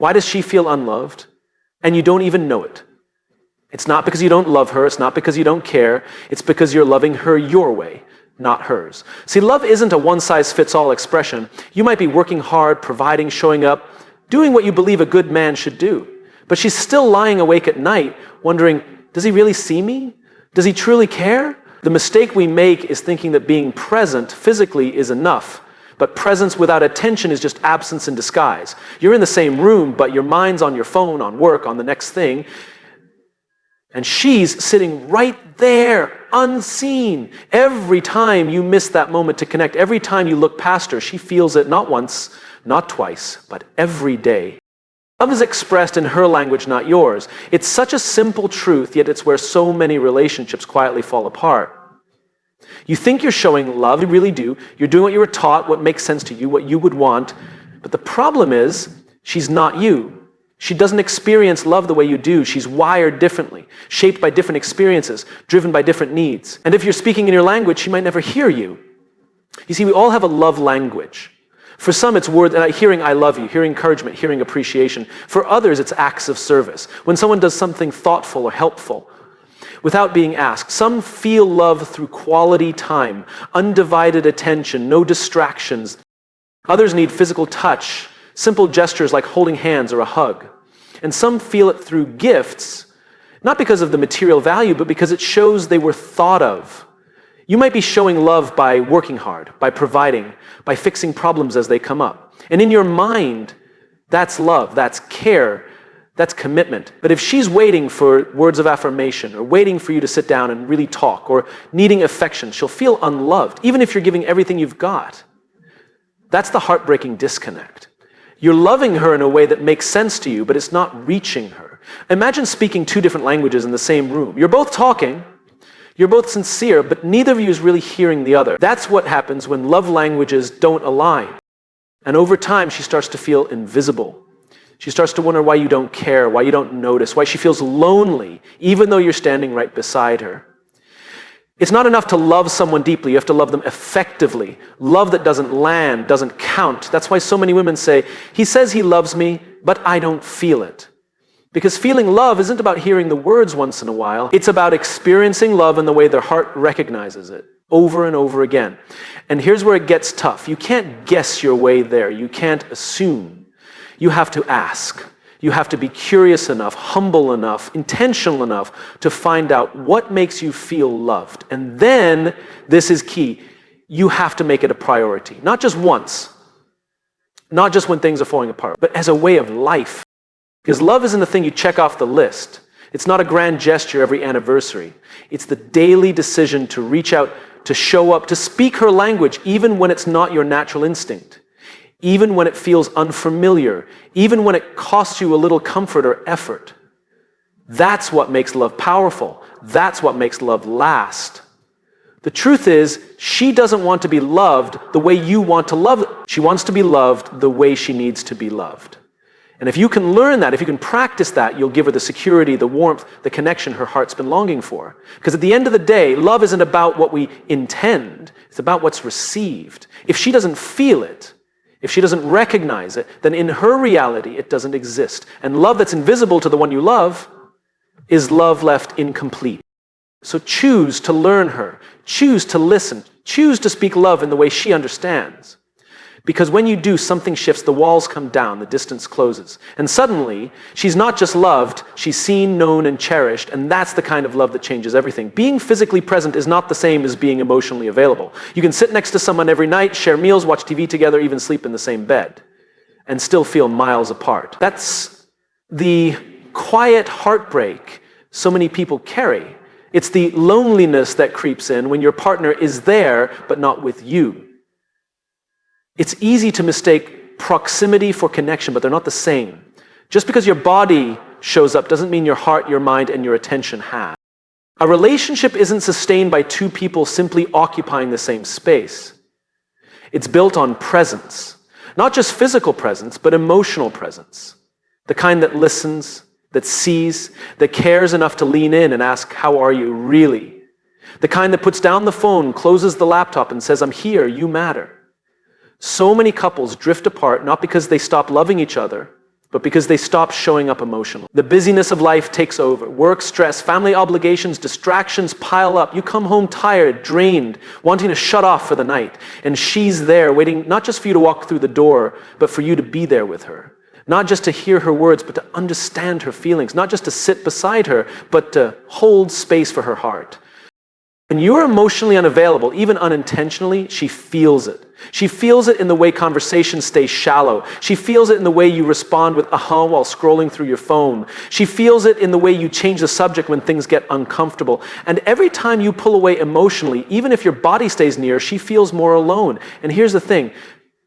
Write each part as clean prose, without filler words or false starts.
Why does she feel unloved? And you don't even know it. It's not because you don't love her. It's not because you don't care. It's because you're loving her your way, not hers. See, love isn't a one-size-fits-all expression. You might be working hard, providing, showing up, doing what you believe a good man should do. But she's still lying awake at night, wondering, does he really see me? Does he truly care? The mistake we make is thinking that being present physically is enough. But presence without attention is just absence in disguise. You're in the same room, but your mind's on your phone, on work, on the next thing. And she's sitting right there, unseen. Every time you miss that moment to connect, every time you look past her, she feels it not once, not twice, but every day. Love is expressed in her language, not yours. It's such a simple truth, yet it's where so many relationships quietly fall apart. You think you're showing love, you really do. You're doing what you were taught, what makes sense to you, what you would want. But the problem is, she's not you. She doesn't experience love the way you do. She's wired differently, shaped by different experiences, driven by different needs. And if you're speaking in your language, she might never hear you. You see, we all have a love language. For some, it's words, hearing I love you, hearing encouragement, hearing appreciation. For others, it's acts of service. When someone does something thoughtful or helpful, without being asked. Some feel love through quality time, undivided attention, no distractions. Others need physical touch, simple gestures like holding hands or a hug. And some feel it through gifts, not because of the material value, but because it shows they were thought of. You might be showing love by working hard, by providing, by fixing problems as they come up. And in your mind, that's love, that's care, that's commitment. But if she's waiting for words of affirmation or waiting for you to sit down and really talk or needing affection, she'll feel unloved, even if you're giving everything you've got. That's the heartbreaking disconnect. You're loving her in a way that makes sense to you, but it's not reaching her. Imagine speaking two different languages in the same room. You're both talking, you're both sincere, but neither of you is really hearing the other. That's what happens when love languages don't align. And over time, she starts to feel invisible. She starts to wonder why you don't care, why you don't notice, why she feels lonely, even though you're standing right beside her. It's not enough to love someone deeply. You have to love them effectively. Love that doesn't land, doesn't count. That's why so many women say, he says he loves me, but I don't feel it. Because feeling love isn't about hearing the words once in a while. It's about experiencing love in the way their heart recognizes it, over and over again. And here's where it gets tough. You can't guess your way there. You can't assume. You have to ask. You have to be curious enough, humble enough, intentional enough to find out what makes you feel loved. And then, this is key, you have to make it a priority. Not just once, not just when things are falling apart, but as a way of life. Because love isn't a thing you check off the list. It's not a grand gesture every anniversary. It's the daily decision to reach out, to show up, to speak her language, even when it's not your natural instinct. Even when it feels unfamiliar, even when it costs you a little comfort or effort. That's what makes love powerful. That's what makes love last. The truth is, she doesn't want to be loved the way you want to love. She wants to be loved the way she needs to be loved. And if you can learn that, if you can practice that, you'll give her the security, the warmth, the connection her heart's been longing for. Because at the end of the day, love isn't about what we intend. It's about what's received. If she doesn't feel it, if she doesn't recognize it, then in her reality, it doesn't exist. And love that's invisible to the one you love is love left incomplete. So choose to learn her. Choose to listen. Choose to speak love in the way she understands. Because when you do, something shifts, the walls come down, the distance closes. And suddenly, she's not just loved, she's seen, known, and cherished, and that's the kind of love that changes everything. Being physically present is not the same as being emotionally available. You can sit next to someone every night, share meals, watch TV together, even sleep in the same bed, and still feel miles apart. That's the quiet heartbreak so many people carry. It's the loneliness that creeps in when your partner is there, but not with you. It's easy to mistake proximity for connection, but they're not the same. Just because your body shows up doesn't mean your heart, your mind, and your attention have. A relationship isn't sustained by two people simply occupying the same space. It's built on presence. Not just physical presence, but emotional presence. The kind that listens, that sees, that cares enough to lean in and ask, how are you really? The kind that puts down the phone, closes the laptop, and says, I'm here, you matter. So many couples drift apart not because they stop loving each other, but because they stop showing up emotionally. The busyness of life takes over. Work, stress, family obligations, distractions pile up. You come home tired, drained, wanting to shut off for the night. And she's there waiting not just for you to walk through the door, but for you to be there with her. Not just to hear her words, but to understand her feelings. Not just to sit beside her, but to hold space for her heart. When you're emotionally unavailable, even unintentionally, she feels it. She feels it in the way conversations stay shallow. She feels it in the way you respond with aha while scrolling through your phone. She feels it in the way you change the subject when things get uncomfortable. And every time you pull away emotionally, even if your body stays near, she feels more alone. And here's the thing.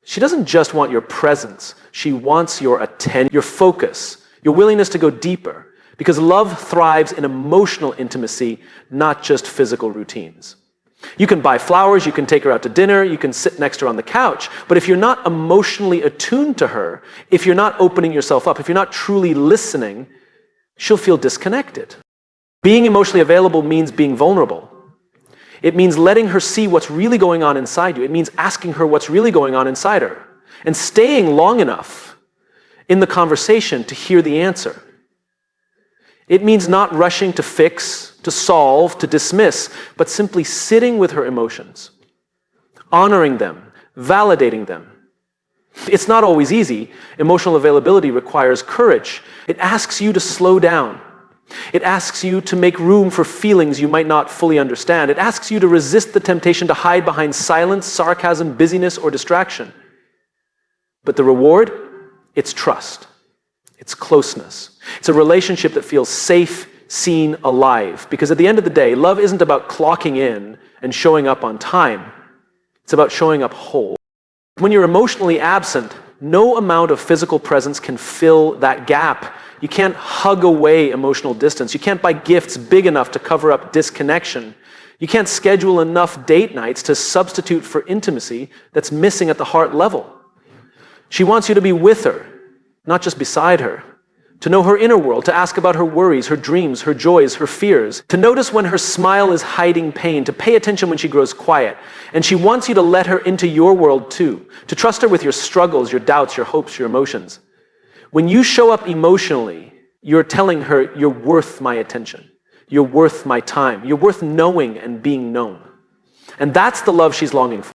She doesn't just want your presence. She wants your attention, your focus, your willingness to go deeper. Because love thrives in emotional intimacy, not just physical routines. You can buy flowers, you can take her out to dinner, you can sit next to her on the couch, but if you're not emotionally attuned to her, if you're not opening yourself up, if you're not truly listening, she'll feel disconnected. Being emotionally available means being vulnerable. It means letting her see what's really going on inside you. It means asking her what's really going on inside her and staying long enough in the conversation to hear the answer. It means not rushing to fix, to solve, to dismiss, but simply sitting with her emotions, honoring them, validating them. It's not always easy. Emotional availability requires courage. It asks you to slow down. It asks you to make room for feelings you might not fully understand. It asks you to resist the temptation to hide behind silence, sarcasm, busyness, or distraction. But the reward? It's trust. It's closeness. It's a relationship that feels safe, seen, alive. Because at the end of the day, love isn't about clocking in and showing up on time. It's about showing up whole. When you're emotionally absent, no amount of physical presence can fill that gap. You can't hug away emotional distance. You can't buy gifts big enough to cover up disconnection. You can't schedule enough date nights to substitute for intimacy that's missing at the heart level. She wants you to be with her, not just beside her, to know her inner world, to ask about her worries, her dreams, her joys, her fears, to notice when her smile is hiding pain, to pay attention when she grows quiet. And she wants you to let her into your world too, to trust her with your struggles, your doubts, your hopes, your emotions. When you show up emotionally, you're telling her, you're worth my attention. You're worth my time. You're worth knowing and being known. And that's the love she's longing for.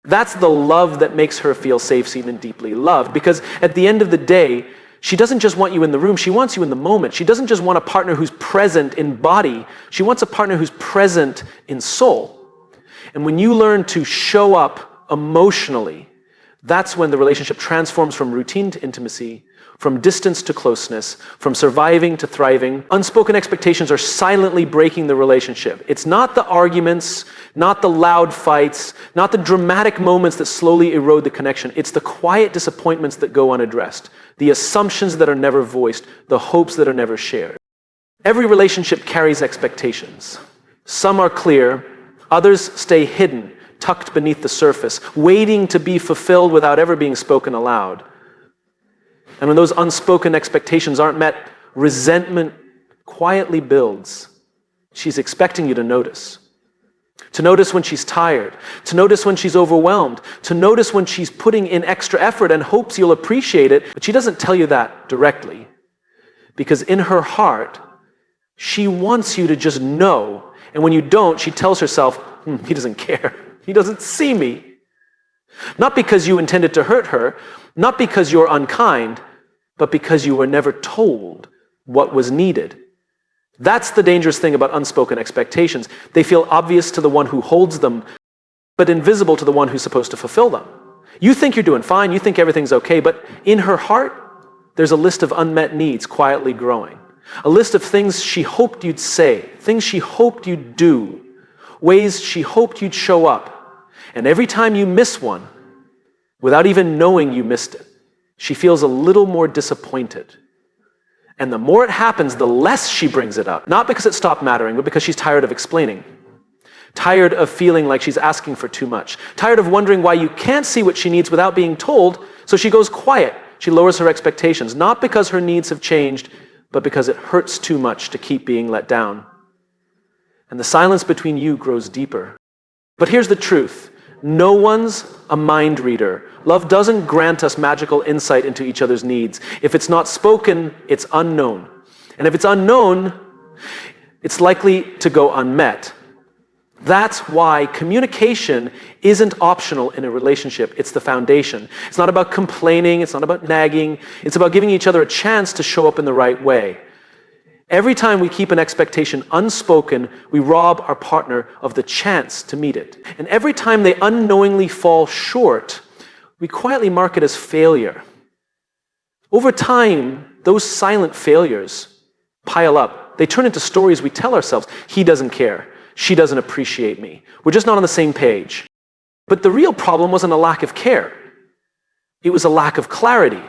That's the love that makes her feel safe, seen, and deeply loved. Because at the end of the day, she doesn't just want you in the room, she wants you in the moment. She doesn't just want a partner who's present in body, she wants a partner who's present in soul. And when you learn to show up emotionally, that's when the relationship transforms from routine to intimacy, from distance to closeness, from surviving to thriving. Unspoken expectations are silently breaking the relationship. It's not the arguments, not the loud fights, not the dramatic moments that slowly erode the connection. It's the quiet disappointments that go unaddressed, the assumptions that are never voiced, the hopes that are never shared. Every relationship carries expectations. Some are clear, others stay hidden, tucked beneath the surface, waiting to be fulfilled without ever being spoken aloud. And when those unspoken expectations aren't met, resentment quietly builds. She's expecting you to notice. To notice when she's tired, to notice when she's overwhelmed, to notice when she's putting in extra effort and hopes you'll appreciate it, but she doesn't tell you that directly. Because in her heart, she wants you to just know, and when you don't, she tells herself, he doesn't care. He doesn't see me. Not because you intended to hurt her, not because you're unkind, but because you were never told what was needed. That's the dangerous thing about unspoken expectations. They feel obvious to the one who holds them, but invisible to the one who's supposed to fulfill them. You think you're doing fine, you think everything's okay, but in her heart, there's a list of unmet needs quietly growing. A list of things she hoped you'd say, things she hoped you'd do, ways she hoped you'd show up. And every time you miss one, without even knowing you missed it, she feels a little more disappointed. And the more it happens, the less she brings it up. Not because it stopped mattering, but because she's tired of explaining. Tired of feeling like she's asking for too much. Tired of wondering why you can't see what she needs without being told, so she goes quiet. She lowers her expectations, not because her needs have changed, but because it hurts too much to keep being let down. And the silence between you grows deeper. But here's the truth. No one's a mind reader. Love doesn't grant us magical insight into each other's needs. If it's not spoken, it's unknown. And if it's unknown, it's likely to go unmet. That's why communication isn't optional in a relationship. It's the foundation. It's not about complaining. It's not about nagging. It's about giving each other a chance to show up in the right way. Every time we keep an expectation unspoken, we rob our partner of the chance to meet it. And every time they unknowingly fall short, we quietly mark it as failure. Over time, those silent failures pile up. They turn into stories we tell ourselves. He doesn't care. She doesn't appreciate me. We're just not on the same page. But the real problem wasn't a lack of care. It was a lack of clarity.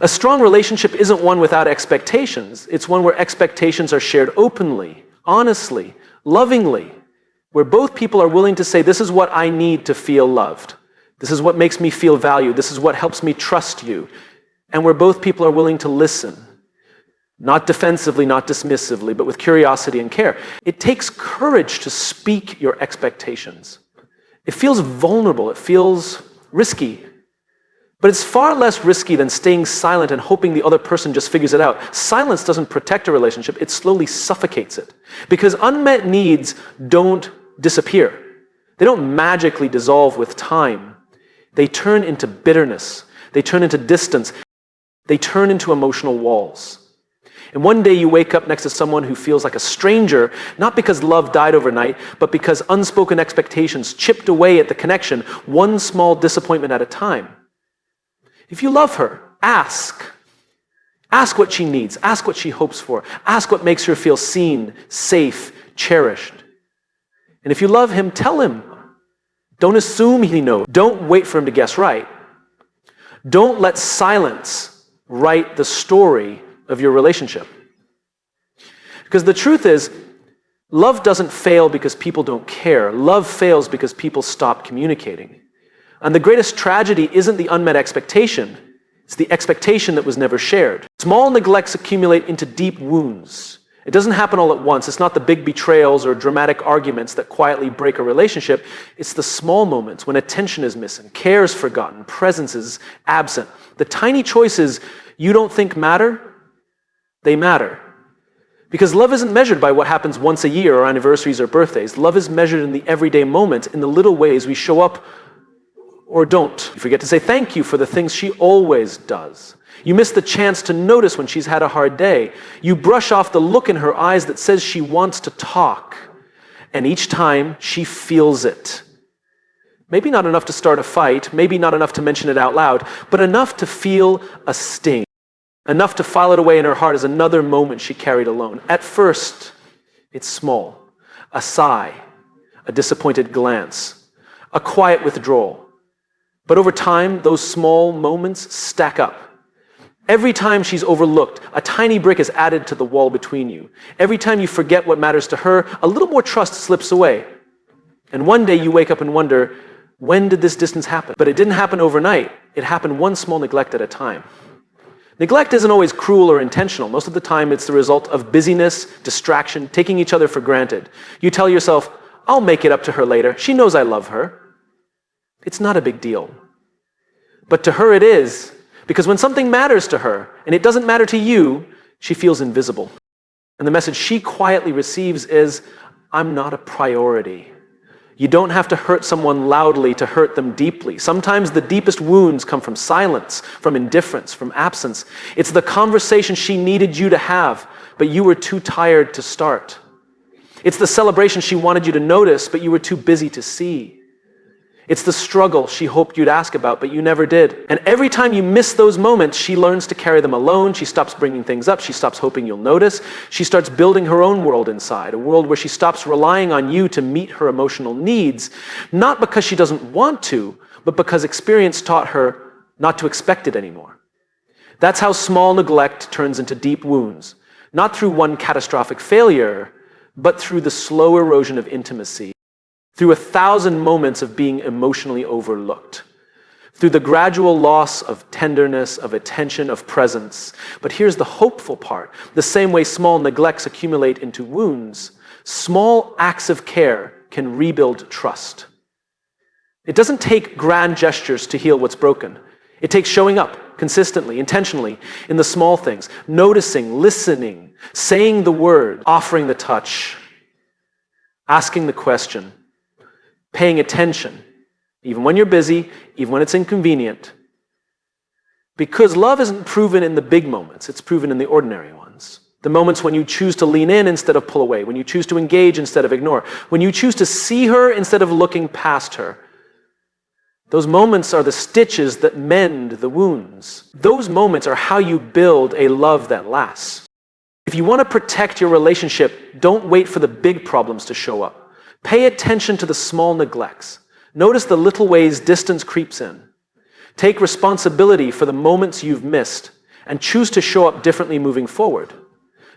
A strong relationship isn't one without expectations. It's one where expectations are shared openly, honestly, lovingly, where both people are willing to say, this is what I need to feel loved. This is what makes me feel valued. This is what helps me trust you. And where both people are willing to listen. Not defensively, not dismissively, but with curiosity and care. It takes courage to speak your expectations. It feels vulnerable. It feels risky. But it's far less risky than staying silent and hoping the other person just figures it out. Silence doesn't protect a relationship. It slowly suffocates it. Because unmet needs don't disappear. They don't magically dissolve with time. They turn into bitterness. They turn into distance. They turn into emotional walls. And one day you wake up next to someone who feels like a stranger, not because love died overnight, but because unspoken expectations chipped away at the connection, one small disappointment at a time. If you love her, ask. Ask what she needs. Ask what she hopes for. Ask what makes her feel seen, safe, cherished. And if you love him, tell him. Don't assume he knows. Don't wait for him to guess right. Don't let silence write the story of your relationship. Because the truth is, love doesn't fail because people don't care. Love fails because people stop communicating. And the greatest tragedy isn't the unmet expectation. It's the expectation that was never shared. Small neglects accumulate into deep wounds. It doesn't happen all at once. It's not the big betrayals or dramatic arguments that quietly break a relationship. It's the small moments when attention is missing, care is forgotten, presence is absent. The tiny choices you don't think matter, they matter. Because love isn't measured by what happens once a year or anniversaries or birthdays. Love is measured in the everyday moments, in the little ways we show up or don't. You forget to say thank you for the things she always does. You miss the chance to notice when she's had a hard day. You brush off the look in her eyes that says she wants to talk. And each time, she feels it. Maybe not enough to start a fight, maybe not enough to mention it out loud, but enough to feel a sting. Enough to file it away in her heart as another moment she carried alone. At first, it's small. A sigh, a disappointed glance, a quiet withdrawal. But over time, those small moments stack up. Every time she's overlooked, a tiny brick is added to the wall between you. Every time you forget what matters to her, a little more trust slips away. And one day you wake up and wonder, when did this distance happen? But it didn't happen overnight. It happened one small neglect at a time. Neglect isn't always cruel or intentional. Most of the time, it's the result of busyness, distraction, taking each other for granted. You tell yourself, I'll make it up to her later. She knows I love her. It's not a big deal. But to her it is, because when something matters to her, and it doesn't matter to you, she feels invisible. And the message she quietly receives is, I'm not a priority. You don't have to hurt someone loudly to hurt them deeply. Sometimes the deepest wounds come from silence, from indifference, from absence. It's the conversation she needed you to have, but you were too tired to start. It's the celebration she wanted you to notice, but you were too busy to see. It's the struggle she hoped you'd ask about, but you never did. And every time you miss those moments, she learns to carry them alone. She stops bringing things up. She stops hoping you'll notice. She starts building her own world inside, a world where she stops relying on you to meet her emotional needs, not because she doesn't want to, but because experience taught her not to expect it anymore. That's how small neglect turns into deep wounds, not through one catastrophic failure, but through the slow erosion of intimacy. Through 1,000 moments of being emotionally overlooked, through the gradual loss of tenderness, of attention, of presence. But here's the hopeful part. The same way small neglects accumulate into wounds, small acts of care can rebuild trust. It doesn't take grand gestures to heal what's broken. It takes showing up consistently, intentionally, in the small things, noticing, listening, saying the word, offering the touch, asking the question, paying attention, even when you're busy, even when it's inconvenient. Because love isn't proven in the big moments, it's proven in the ordinary ones. The moments when you choose to lean in instead of pull away, when you choose to engage instead of ignore, when you choose to see her instead of looking past her. Those moments are the stitches that mend the wounds. Those moments are how you build a love that lasts. If you want to protect your relationship, don't wait for the big problems to show up. Pay attention to the small neglects. Notice the little ways distance creeps in. Take responsibility for the moments you've missed and choose to show up differently moving forward.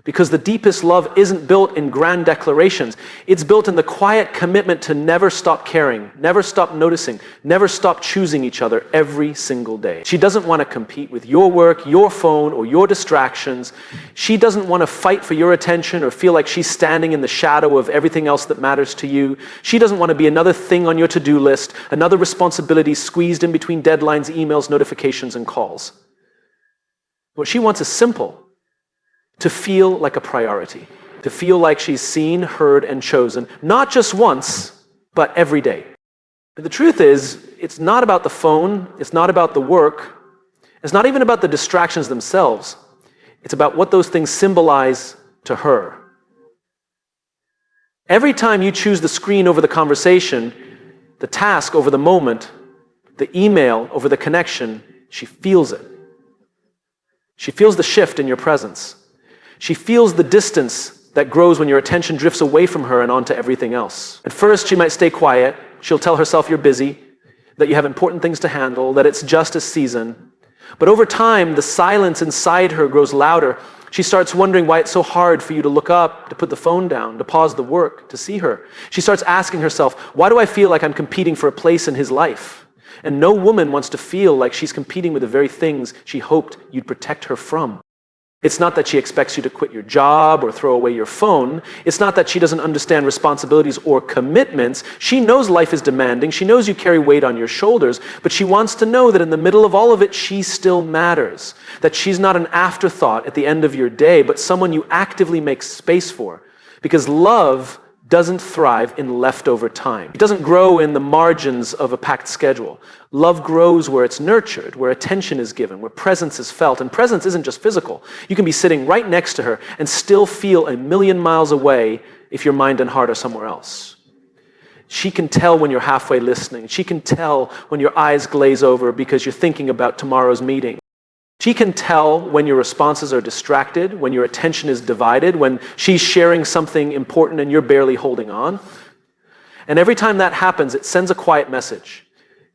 Because the deepest love isn't built in grand declarations. It's built in the quiet commitment to never stop caring, never stop noticing, never stop choosing each other every single day. She doesn't want to compete with your work, your phone, or your distractions. She doesn't want to fight for your attention or feel like she's standing in the shadow of everything else that matters to you. She doesn't want to be another thing on your to-do list, another responsibility squeezed in between deadlines, emails, notifications, and calls. What she wants is simple. To feel like a priority, to feel like she's seen, heard, and chosen, not just once, but every day. But the truth is, it's not about the phone, it's not about the work, it's not even about the distractions themselves. It's about what those things symbolize to her. Every time you choose the screen over the conversation, the task over the moment, the email over the connection, she feels it. She feels the shift in your presence. She feels the distance that grows when your attention drifts away from her and onto everything else. At first, she might stay quiet. She'll tell herself you're busy, that you have important things to handle, that it's just a season. But over time, the silence inside her grows louder. She starts wondering why it's so hard for you to look up, to put the phone down, to pause the work, to see her. She starts asking herself, why do I feel like I'm competing for a place in his life? And no woman wants to feel like she's competing with the very things she hoped you'd protect her from. It's not that she expects you to quit your job or throw away your phone. It's not that she doesn't understand responsibilities or commitments. She knows life is demanding. She knows you carry weight on your shoulders, but she wants to know that in the middle of all of it, she still matters. That she's not an afterthought at the end of your day, but someone you actively make space for. Because love doesn't thrive in leftover time. It doesn't grow in the margins of a packed schedule. Love grows where it's nurtured, where attention is given, where presence is felt. And presence isn't just physical. You can be sitting right next to her and still feel a million miles away if your mind and heart are somewhere else. She can tell when you're halfway listening. She can tell when your eyes glaze over because you're thinking about tomorrow's meeting. She can tell when your responses are distracted, when your attention is divided, when she's sharing something important and you're barely holding on. And every time that happens, it sends a quiet message.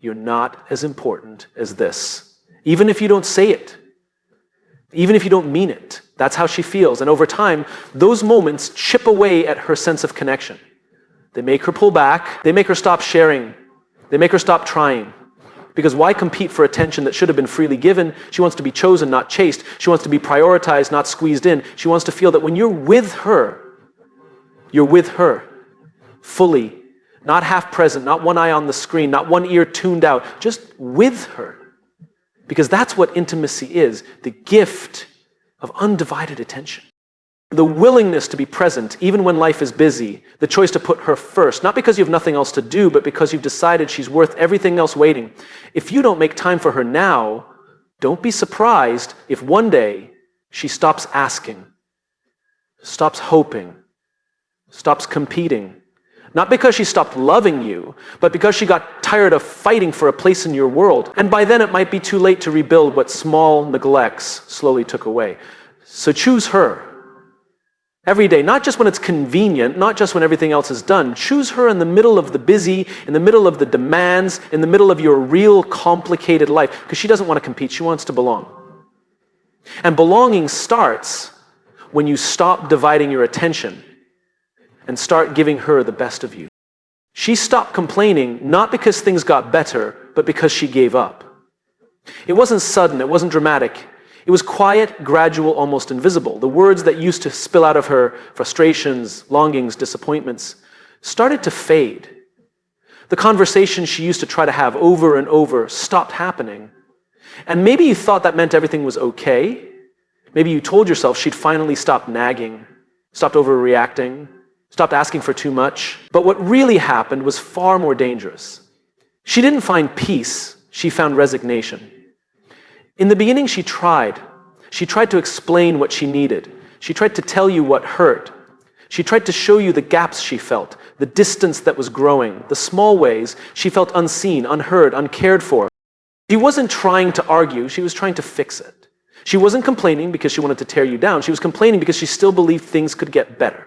You're not as important as this. Even if you don't say it, even if you don't mean it, that's how she feels. And over time, those moments chip away at her sense of connection. They make her pull back. They make her stop sharing. They make her stop trying. Because why compete for attention that should have been freely given? She wants to be chosen, not chased. She wants to be prioritized, not squeezed in. She wants to feel that when you're with her fully, not half present, not one eye on the screen, not one ear tuned out, just with her. Because that's what intimacy is, the gift of undivided attention. The willingness to be present, even when life is busy, the choice to put her first, not because you have nothing else to do, but because you've decided she's worth everything else waiting. If you don't make time for her now, don't be surprised if one day she stops asking, stops hoping, stops competing. Not because she stopped loving you, but because she got tired of fighting for a place in your world. And by then it might be too late to rebuild what small neglects slowly took away. So choose her. Every day, not just when it's convenient, not just when everything else is done. Choose her in the middle of the busy, in the middle of the demands, in the middle of your real complicated life, because she doesn't want to compete, she wants to belong. And belonging starts when you stop dividing your attention and start giving her the best of you. She stopped complaining, not because things got better, but because she gave up. It wasn't sudden, it wasn't dramatic. It was quiet, gradual, almost invisible. The words that used to spill out of her, frustrations, longings, disappointments, started to fade. The conversation she used to try to have over and over stopped happening. And maybe you thought that meant everything was okay. Maybe you told yourself she'd finally stopped nagging, stopped overreacting, stopped asking for too much. But what really happened was far more dangerous. She didn't find peace, she found resignation. In the beginning, she tried. She tried to explain what she needed. She tried to tell you what hurt. She tried to show you the gaps she felt, the distance that was growing, the small ways she felt unseen, unheard, uncared for. She wasn't trying to argue, she was trying to fix it. She wasn't complaining because she wanted to tear you down. She was complaining because she still believed things could get better.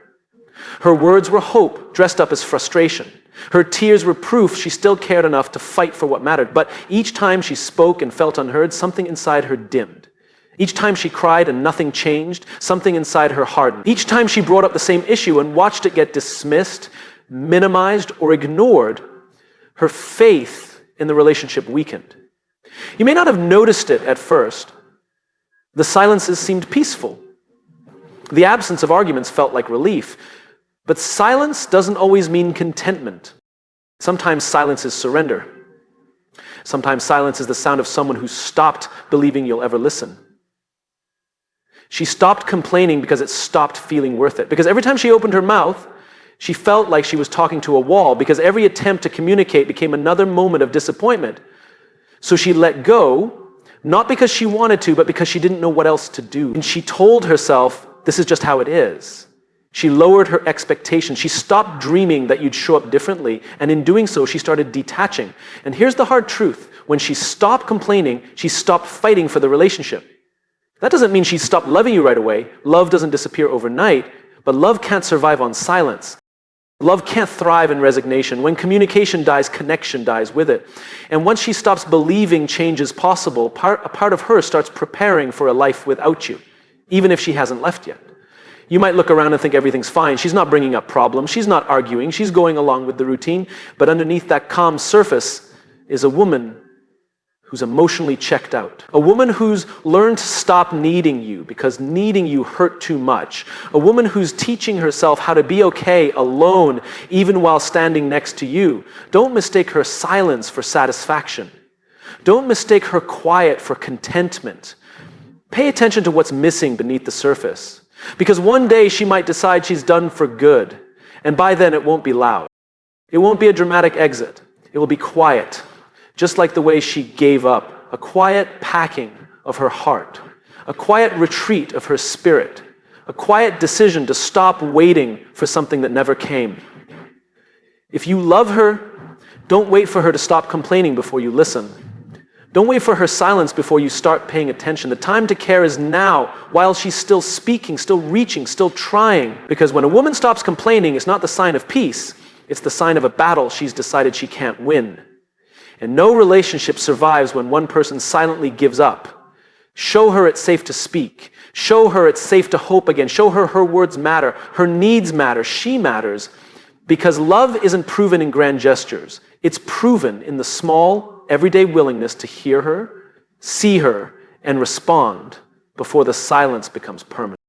Her words were hope dressed up as frustration. Her tears were proof she still cared enough to fight for what mattered. But each time she spoke and felt unheard, something inside her dimmed. Each time she cried and nothing changed, something inside her hardened. Each time she brought up the same issue and watched it get dismissed, minimized, or ignored, her faith in the relationship weakened. You may not have noticed it at first. The silences seemed peaceful. The absence of arguments felt like relief. But silence doesn't always mean contentment. Sometimes silence is surrender. Sometimes silence is the sound of someone who stopped believing you'll ever listen. She stopped complaining because it stopped feeling worth it. Because every time she opened her mouth, she felt like she was talking to a wall, because every attempt to communicate became another moment of disappointment. So she let go, not because she wanted to, but because she didn't know what else to do. And she told herself, this is just how it is. She lowered her expectations. She stopped dreaming that you'd show up differently. And in doing so, she started detaching. And here's the hard truth. When she stopped complaining, she stopped fighting for the relationship. That doesn't mean she stopped loving you right away. Love doesn't disappear overnight, but love can't survive on silence. Love can't thrive in resignation. When communication dies, connection dies with it. And once she stops believing change is possible, a part of her starts preparing for a life without you, even if she hasn't left yet. You might look around and think everything's fine. She's not bringing up problems. She's not arguing. She's going along with the routine. But underneath that calm surface is a woman who's emotionally checked out. A woman who's learned to stop needing you because needing you hurt too much. A woman who's teaching herself how to be okay alone even while standing next to you. Don't mistake her silence for satisfaction. Don't mistake her quiet for contentment. Pay attention to what's missing beneath the surface. Because one day she might decide she's done for good, and by then it won't be loud. It won't be a dramatic exit. It will be quiet, just like the way she gave up, a quiet packing of her heart, a quiet retreat of her spirit, a quiet decision to stop waiting for something that never came. If you love her, don't wait for her to stop complaining before you listen. Don't wait for her silence before you start paying attention. The time to care is now, while she's still speaking, still reaching, still trying. Because when a woman stops complaining, it's not the sign of peace. It's the sign of a battle she's decided she can't win. And no relationship survives when one person silently gives up. Show her it's safe to speak. Show her it's safe to hope again. Show her her words matter. Her needs matter. She matters. Because love isn't proven in grand gestures. It's proven in the small, everyday willingness to hear her, see her, and respond before the silence becomes permanent.